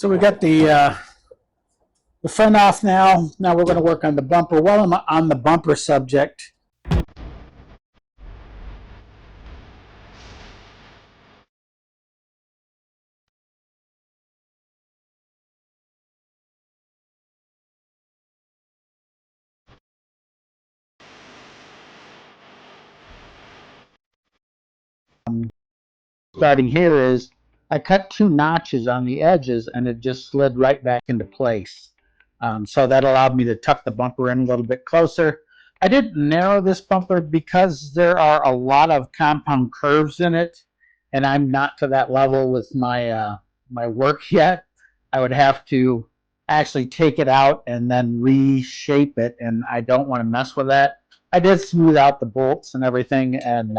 So we got the front off now. Now we're going to work on the bumper. While I'm on the bumper subject, starting here is I cut 2 notches on the edges and it just slid right back into place. So that allowed me to tuck the bumper in a little bit closer. I did narrow this bumper because there are a lot of compound curves in it, and I'm not to that level with my my work yet. I would have to actually take it out and then reshape it, and I don't want to mess with that. I did smooth out the bolts and everything, and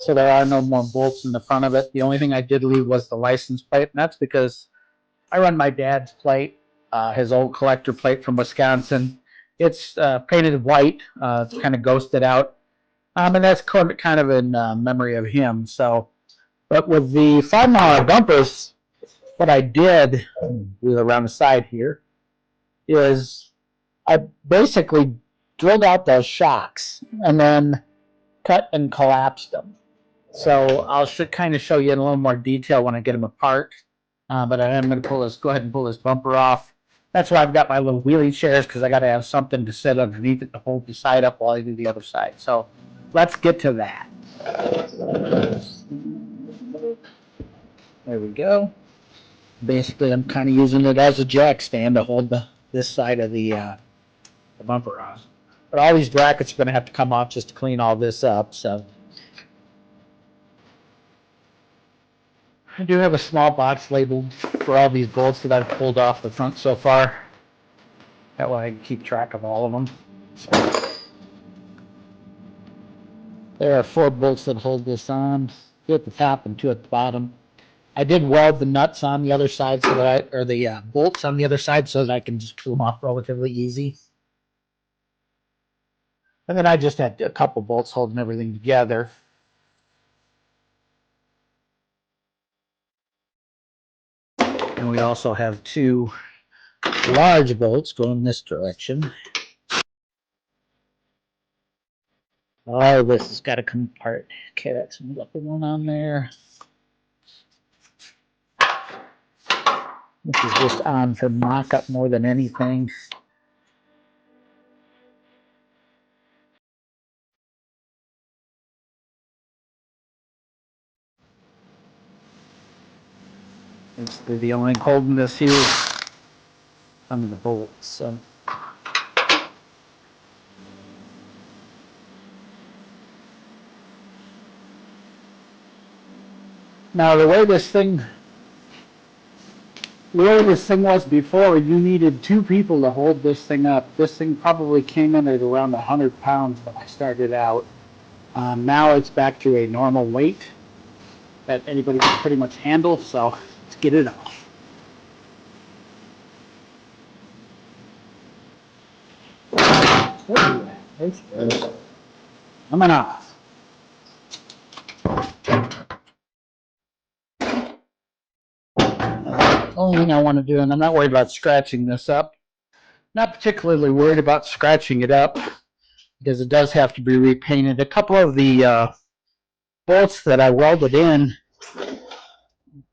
so there are no more bolts in the front of it. The only thing I did leave was the license plate, and that's because I run my dad's plate, his old collector plate from Wisconsin. It's painted white. It's kind of ghosted out, and that's kind of in memory of him. So, but with the 5 mile bumpers, what I did around the side here is I basically drilled out those shocks and then cut and collapsed them. So I'll kind of show you in a little more detail when I get them apart. But I am going to go ahead and pull this bumper off. That's why I've got my little wheelie chairs, because I got to have something to sit underneath it to hold the side up while I do the other side. So let's get to that. There we go. Basically, I'm kind of using it as a jack stand to hold this side of the bumper on. But all these brackets are going to have to come off just to clean all this up. So I do have a small box labeled for all these bolts that I've pulled off the front so far. That way I can keep track of all of them. So there are 4 bolts that hold this on, 2 at the top and 2 at the bottom. I did weld the nuts on the other side so that or the bolts on the other side so that I can just pull them off relatively easy. And then I just had a couple bolts holding everything together. And we also have 2 large bolts going this direction. Oh, this has got to come apart. Okay, that's the one on there. This is just on for mock-up more than anything. Basically, the only thing holding this here is some of the bolts. So. Now, the way this thing was before, you needed 2 people to hold this thing up. This thing probably came in at around 100 pounds when I started out. Now it's back to a normal weight that anybody can pretty much handle, so let's get it off. Coming off. Only thing I want to do, and I'm not worried about scratching this up. Not particularly worried about scratching it up because it does have to be repainted. A couple of the bolts that I welded in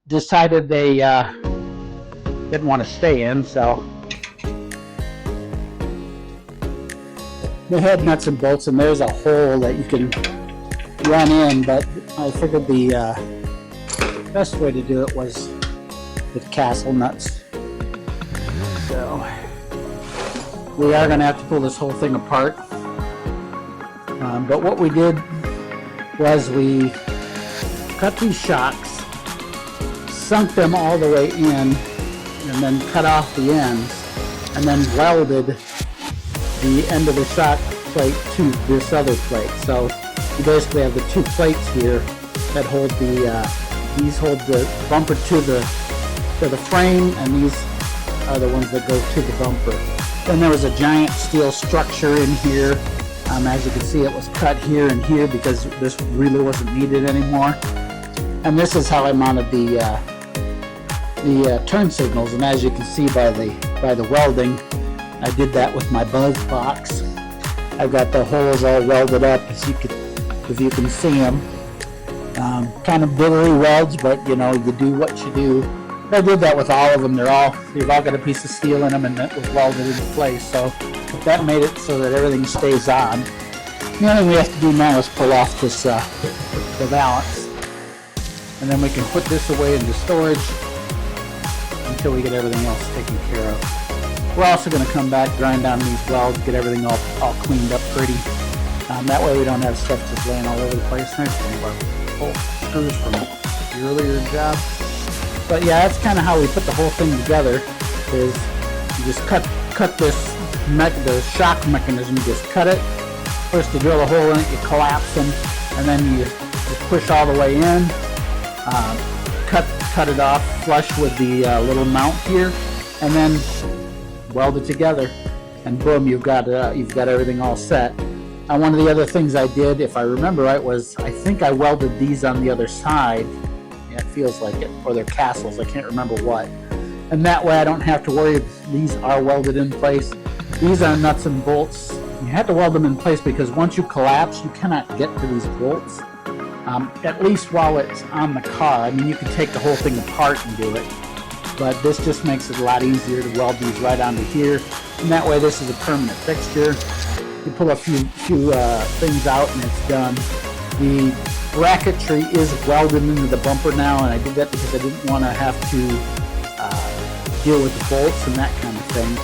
decided they didn't want to stay in, so they had nuts and bolts, and there's a hole that you can run in, but I figured the best way to do it was with castle nuts. So we are going to have to pull this whole thing apart. But what we did was we cut these shocks, sunk them all the way in, and then cut off the ends, and then welded the end of the shock plate to this other plate. So you basically have the 2 plates here that hold these hold the bumper to the frame, and these are the ones that go to the bumper. Then there was a giant steel structure in here. As you can see, it was cut here and here because this really wasn't needed anymore. And this is how I mounted the the turn signals, and as you can see by the welding, I did that with my buzz box. I've got the holes all welded up, if you can see them. Kind of glittery welds, but you know, you do what you do. I did that with all of them. They've all got a piece of steel in them, and it was welded into place. So that made it so that everything stays on. The only thing we have to do now is pull off this the valance, and then we can put this away into storage until we get everything else taken care of. We're also going to come back, grind down these welds, get everything all cleaned up pretty. That way we don't have stuff just laying all over the place. There's one of our bolt screws from the earlier job. But yeah, that's kind of how we put the whole thing together. Is you just cut this the shock mechanism. You just cut it. First you drill a hole in it, you collapse them, and then you just push all the way in. Cut it off flush with the little mount here, and then weld it together, and boom, you've got everything all set. One of the other things I did, if I remember right, was I think I welded these on the other side. Yeah, it feels like it, or they're castles. I can't remember what. And that way I don't have to worry if these are welded in place. These are nuts and bolts. You have to weld them in place because once you collapse, you cannot get to these bolts. At least while it's on the car. I mean, you can take the whole thing apart and do it, but this just makes it a lot easier to weld these right onto here. And that way, this is a permanent fixture. You pull a few things out and it's done. The bracketry is welded into the bumper now, and I did that because I didn't want to have to deal with the bolts and that kind of thing.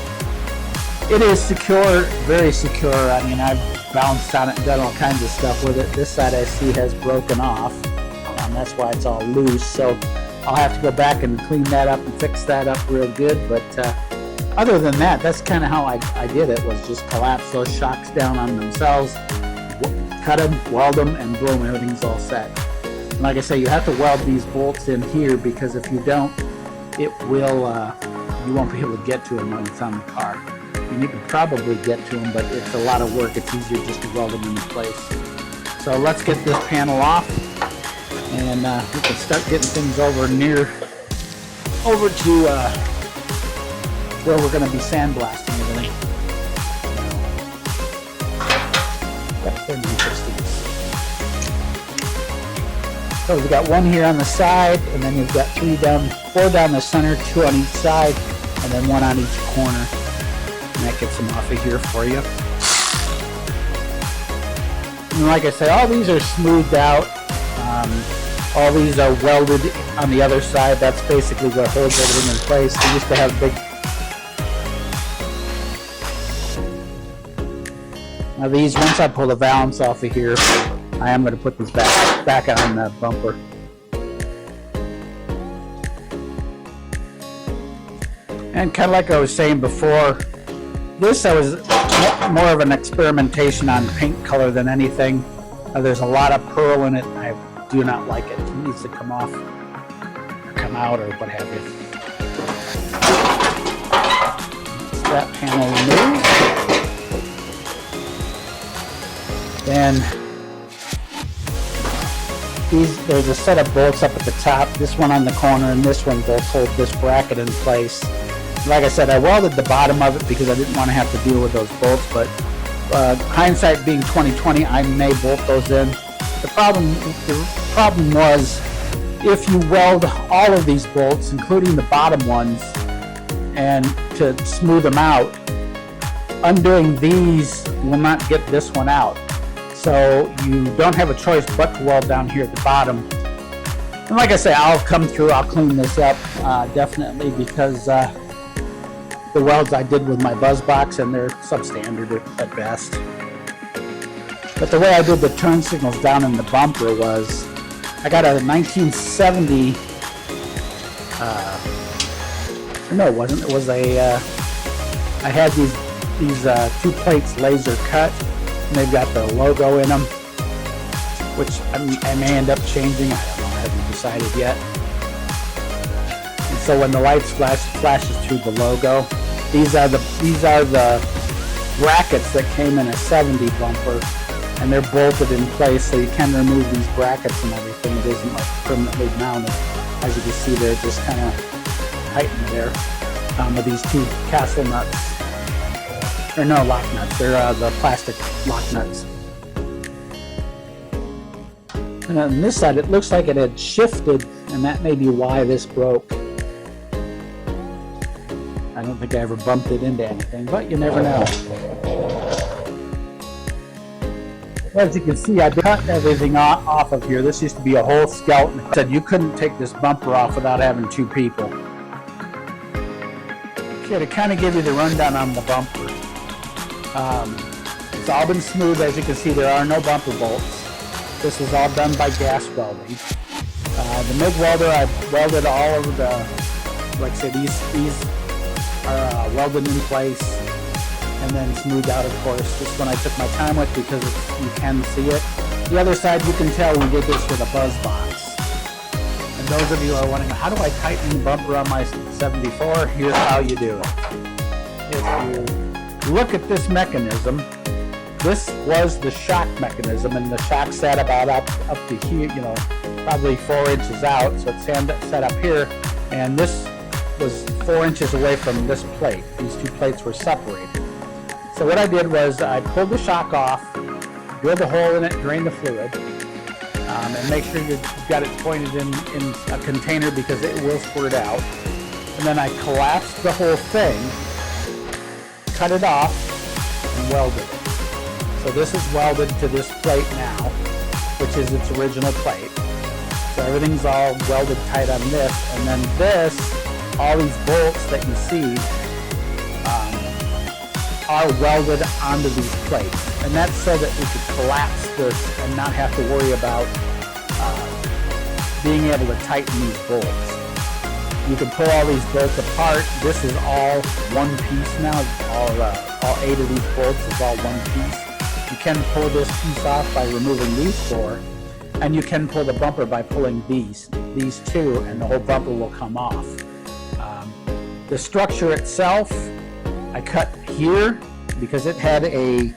It is secure, very secure. I mean, I've bounced on it and done all kinds of stuff with it. This side I see has broken off. That's why it's all loose. So I'll have to go back and clean that up and fix that up real good. But other than that, that's kind of how I did it, was just collapse those shocks down on themselves, cut them, weld them, and boom, everything's all set. And like I say, you have to weld these bolts in here because if you don't, it will you won't be able to get to them when it's on the car. And you can probably get to them, but it's a lot of work. It's easier just to weld them into place. So let's get this panel off, and we can start getting things over to where we're going to be sandblasting everything. Yep, they're interesting. So we've got one here on the side, and then you've got four down the center, 2 on each side, and then 1 on each corner. And that gets them off of here for you. And like I said, all these are smoothed out. All these are welded on the other side. That's basically what holds everything in place. We used to have big. Now these, once I pull the valance off of here, I am going to put these back on the bumper. And kind of like I was saying before, this I was more of an experimentation on paint color than anything. There's a lot of pearl in it. I do not like it. It needs to come off, or come out, or what have you. That panel removed. Then there's a set of bolts up at the top. This one on the corner and this one both hold this bracket in place. Like I said, I welded the bottom of it because I didn't want to have to deal with those bolts, but hindsight being 20/20, I may bolt those in. The problem was, if you weld all of these bolts, including the bottom ones, and to smooth them out, undoing these will not get this one out. So you don't have a choice but to weld down here at the bottom. And like I say, I'll come through, I'll clean this up, definitely, because the welds I did with my buzz box, and they're substandard at best. But the way I did the turn signals down in the bumper was, I got a 1970, no it wasn't, it was a, I had these 2 plates laser cut, and they've got the logo in them, which I may end up changing, I don't know, I haven't decided yet. And so when the lights flashes through the logo, these are the brackets that came in a 70 bumper, and they're bolted in place, so you can remove these brackets and everything. It isn't like permanently mounted. As you can see, they're just kind of tighten there with these two castle nuts. Or no, lock nuts. They're the plastic lock nuts. And on this side, it looks like it had shifted, and that may be why this broke. I don't think I ever bumped it into anything, but you never know. Well, as you can see, I cut everything off of here. This used to be a whole skeleton. I said you couldn't take this bumper off without having two people. Okay, to kind of give you the rundown on the bumper. It's all been smooth. As you can see, there are no bumper bolts. This is all done by gas welding. The MIG welder, I welded all over the, like I said, these are welded in place and then smoothed out, of course. This one I took my time with because you can see it. The other side, you can tell we did this with a buzz box. And those of you who are wondering, how do I tighten the bumper on my 74? Here's how you do it. If you look at this mechanism, this was the shock mechanism, and the shock sat about up to here, you know, probably 4 inches out, so it's set up here, and this was 4 inches away from this plate. These two plates were separated. So what I did was I pulled the shock off, drilled a hole in it, drained the fluid, and make sure you've got it pointed in a container because it will squirt out. And then I collapsed the whole thing, cut it off, and welded it. So this is welded to this plate now, which is its original plate. So everything's all welded tight on this, and then this, all these bolts that you see are welded onto these plates. And that's so that we could collapse this and not have to worry about being able to tighten these bolts. You can pull all these bolts apart. This is all one piece now. All 8 of these bolts is all one piece. You can pull this piece off by removing these 4, and you can pull the bumper by pulling these 2, and the whole bumper will come off. The structure itself, I cut here because it had a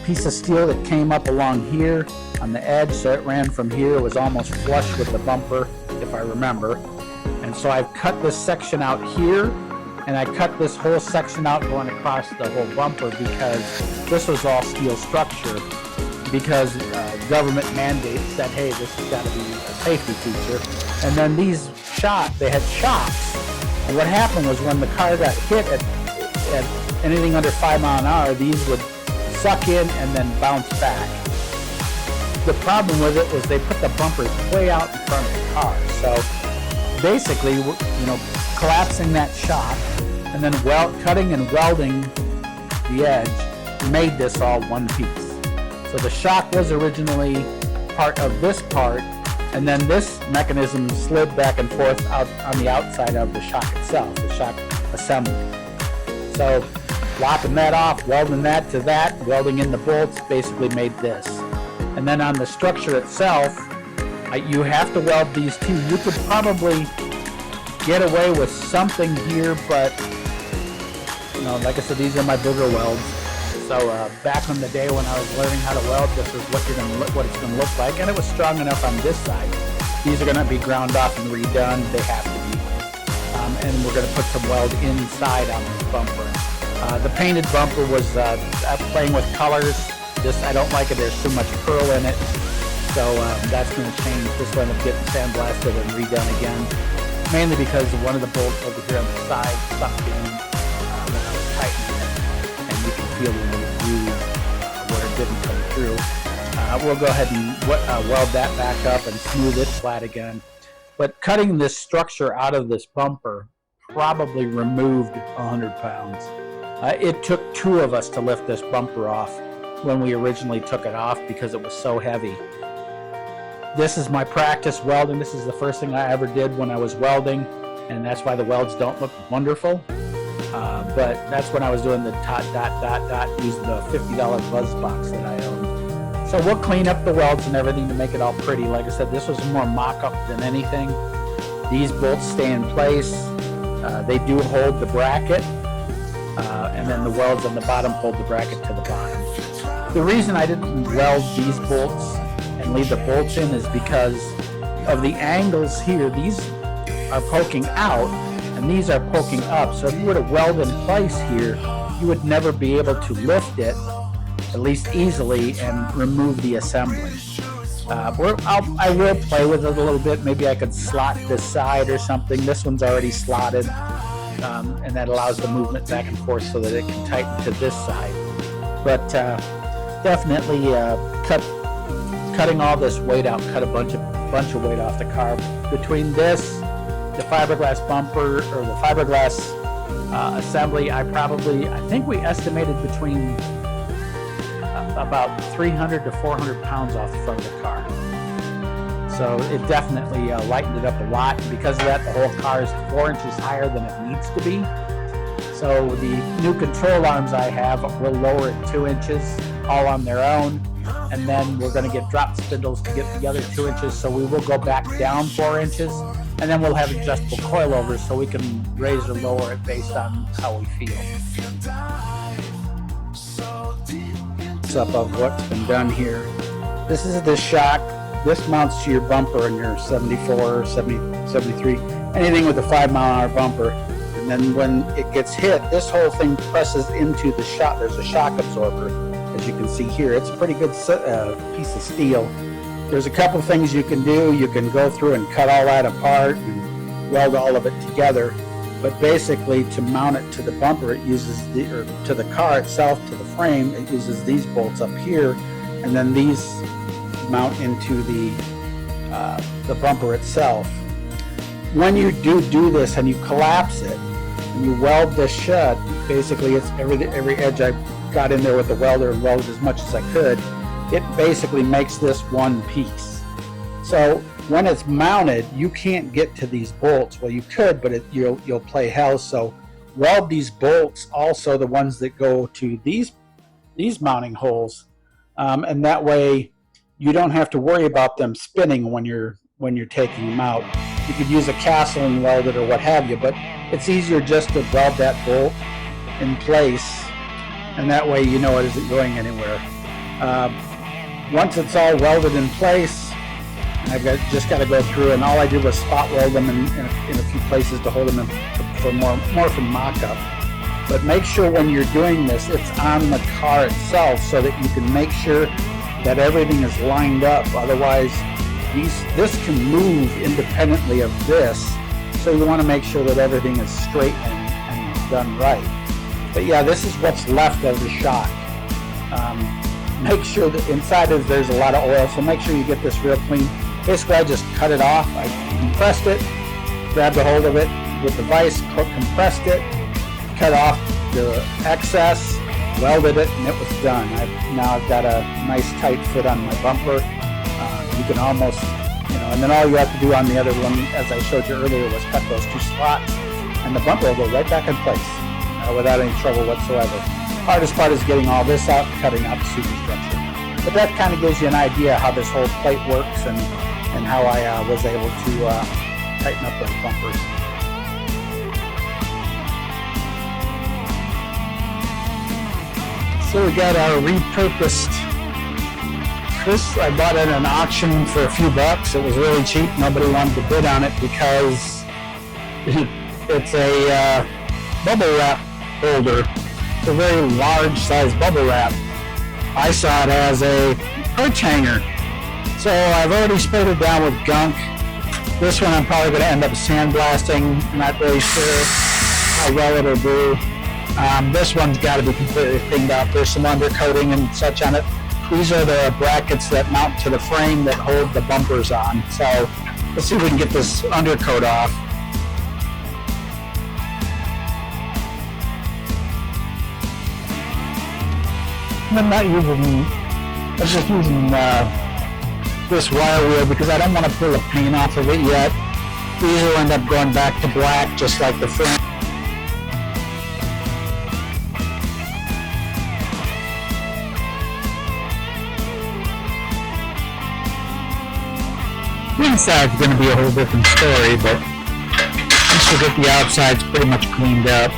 piece of steel that came up along here on the edge, so it ran from here. It was almost flush with the bumper, if I remember. And so I've cut this section out here, and I cut this whole section out going across the whole bumper because this was all steel structure, because government mandates said, hey, this has got to be a safety feature. And then these they had shocks, and what happened was when the car got hit at anything under 5 miles an hour, these would suck in and then bounce back. The problem with it was they put the bumpers way out in front of the car. So basically, you know, collapsing that shock and then cutting and welding the edge made this all one piece. So the shock was originally part of this part, and then this mechanism slid back and forth out on the outside of the shock itself, the shock assembly. So lopping that off, welding that to that, welding in the bolts basically made this. And then on the structure itself, you have to weld these two. You could probably get away with something here, but you know, like I said, these are my booger welds. So back in the day when I was learning how to weld, this is what it's going to look like, and it was strong enough on this side. These are going to be ground off and redone. They have to be, and we're going to put some weld inside on this bumper. The painted bumper was playing with colors. I don't like it. There's too much pearl in it. So that's going to change. This will end up getting sandblasted and redone again. Mainly because one of the bolts over here on the side sucked in when I was tightening it. And you can feel the little groove where it didn't come through. We'll go ahead and weld that back up and smooth it flat again. But cutting this structure out of this bumper probably removed 100 pounds. It took 2 of us to lift this bumper off when we originally took it off because it was so heavy. This is my practice welding. This is the first thing I ever did when I was welding, and that's why the welds don't look wonderful. But that's when I was doing the using the $50 buzz box that I owned. So we'll clean up the welds and everything to make it all pretty. Like I said, this was more mock-up than anything. These bolts stay in place. They do hold the bracket, and then the welds on the bottom hold the bracket to the bottom. The reason I didn't weld these bolts and leave the bolts in is because of the angles here. These are poking out, and and these are poking up. So if you were to weld in place here, you would never be able to lift it, at least easily, and remove the assembly. I will play with it a little bit. Maybe I could slot this side or something. This one's already slotted, and that allows the movement back and forth so that it can tighten to this side. But definitely cutting all this weight out, cut a bunch of weight off the car. Between this, the fiberglass bumper, or the fiberglass assembly, I think we estimated between about 300 to 400 pounds off the front of the car. So it definitely lightened it up a lot. And because of that, the whole car is 4 inches higher than it needs to be. So the new control arms I have will lower it 2 inches all on their own. And then we're going to get drop spindles to get the other 2 inches. So we will go back down 4 inches. And then we'll have adjustable coilovers so we can raise or lower it based on how we feel. Up of what's been done here. This is the shock. This mounts to your bumper in your 74, 70, 73, anything with a 5-mile-an-hour bumper. And then when it gets hit, this whole thing presses into the shock. There's a shock absorber, as you can see here. It's a pretty good piece of steel. There's a couple things you can do. You can go through and cut all that apart and weld all of it together. But basically, to mount it to the bumper, it uses or to the car itself, to the frame, it uses these bolts up here, and then these mount into the bumper itself. When you do this and you collapse it and you weld this shut, basically it's every edge I got in there with the welder and welded as much as I could. It basically makes this one piece. So when it's mounted, you can't get to these bolts. Well, you could, but you'll play hell. So weld these bolts, also the ones that go to these mounting holes, and that way you don't have to worry about them spinning when you're taking them out. You could use a castle and weld it or what have you, but it's easier just to weld that bolt in place, and that way you know it isn't going anywhere. Once it's all welded in place, I've just got to go through, and all I did was spot weld them in a few places to hold them in for more for mock-up. But make sure when you're doing this, it's on the car itself so that you can make sure that everything is lined up. Otherwise, this can move independently of this. So you want to make sure that everything is straight and done right. But yeah, this is what's left of the shock. Make sure that inside there's a lot of oil, so make sure you get this real clean. Basically, I just cut it off. I compressed it, grabbed a hold of it with the vise, compressed it, cut off the excess, welded it, and it was done. Now I've got a nice tight fit on my bumper. You can almost, and then all you have to do on the other one, as I showed you earlier, was cut those 2 slots, and the bumper will go right back in place without any trouble whatsoever. Hardest part is getting all this out and cutting out the superstructure. But that kind of gives you an idea how this whole plate works and how I was able to tighten up those bumpers. So we got our repurposed. This I bought at an auction for a few bucks. It was really cheap. Nobody wanted to bid on it because it's a bubble wrap holder. It's a very large size bubble wrap. I saw it as a perch hanger. So I've already sprayed it down with gunk. This one I'm probably going to end up sandblasting. I'm not really sure how well it'll do. This one's got to be completely cleaned up. There's some undercoating and such on it. These are the brackets that mount to the frame that hold the bumpers on. So let's see if we can get this undercoat off. I'm just using this wire wheel because I don't want to pull the paint off of it yet. These will end up going back to black just like the frame. The inside's going to be a whole different story, but once we get the outsides pretty much cleaned up.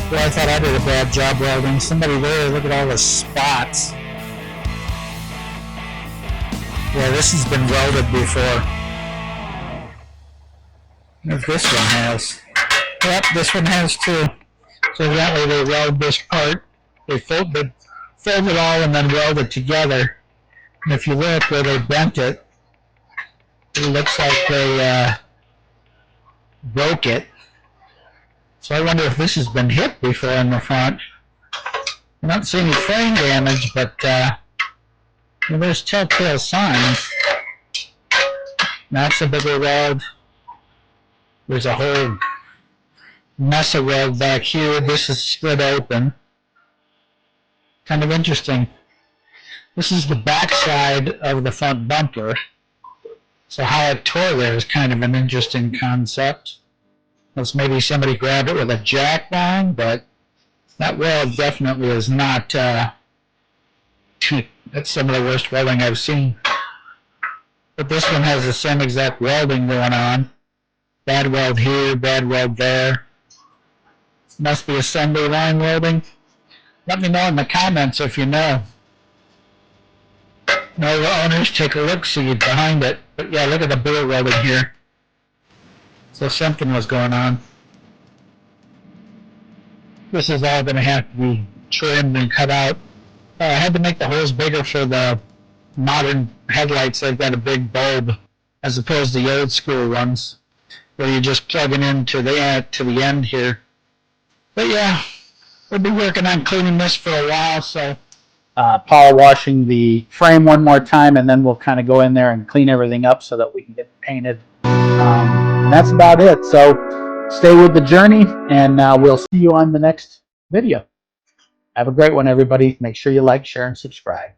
Well, I thought I did a bad job welding. Somebody there, look at all the spots. Yeah, this has been welded before. If this one has. Yep, this one has too. So evidently they weld this part. They fold it all and then weld it together. And if you look where they bent it, it looks like they broke it. So I wonder if this has been hit before in the front. I don't see any frame damage, but well, there's telltale signs. That's a bigger weld. There's a whole mess of weld back here. This is split open. Kind of interesting. This is the back side of the front bumper. So how it tore there is kind of an interesting concept. Unless maybe somebody grabbed it with a jack line, but that weld definitely is not, that's some of the worst welding I've seen. But this one has the same exact welding going on. Bad weld here, bad weld there. Must be assembly line welding. Let me know in the comments if you know. No, the owners take a look-see behind it. But yeah, look at the burr welding here. So something was going on. This is all going to have to be trimmed and cut out. I had to make the holes bigger for the modern headlights. They've got a big bulb as opposed to the old school ones where you just plug it into the end here. But yeah, we'll be working on cleaning this for a while, so power washing the frame one more time, and then we'll kind of go in there and clean everything up so that we can get it painted. And that's about it. So stay with the journey, and we'll see you on the next video. Have a great one, everybody. Make sure you like, share, and subscribe.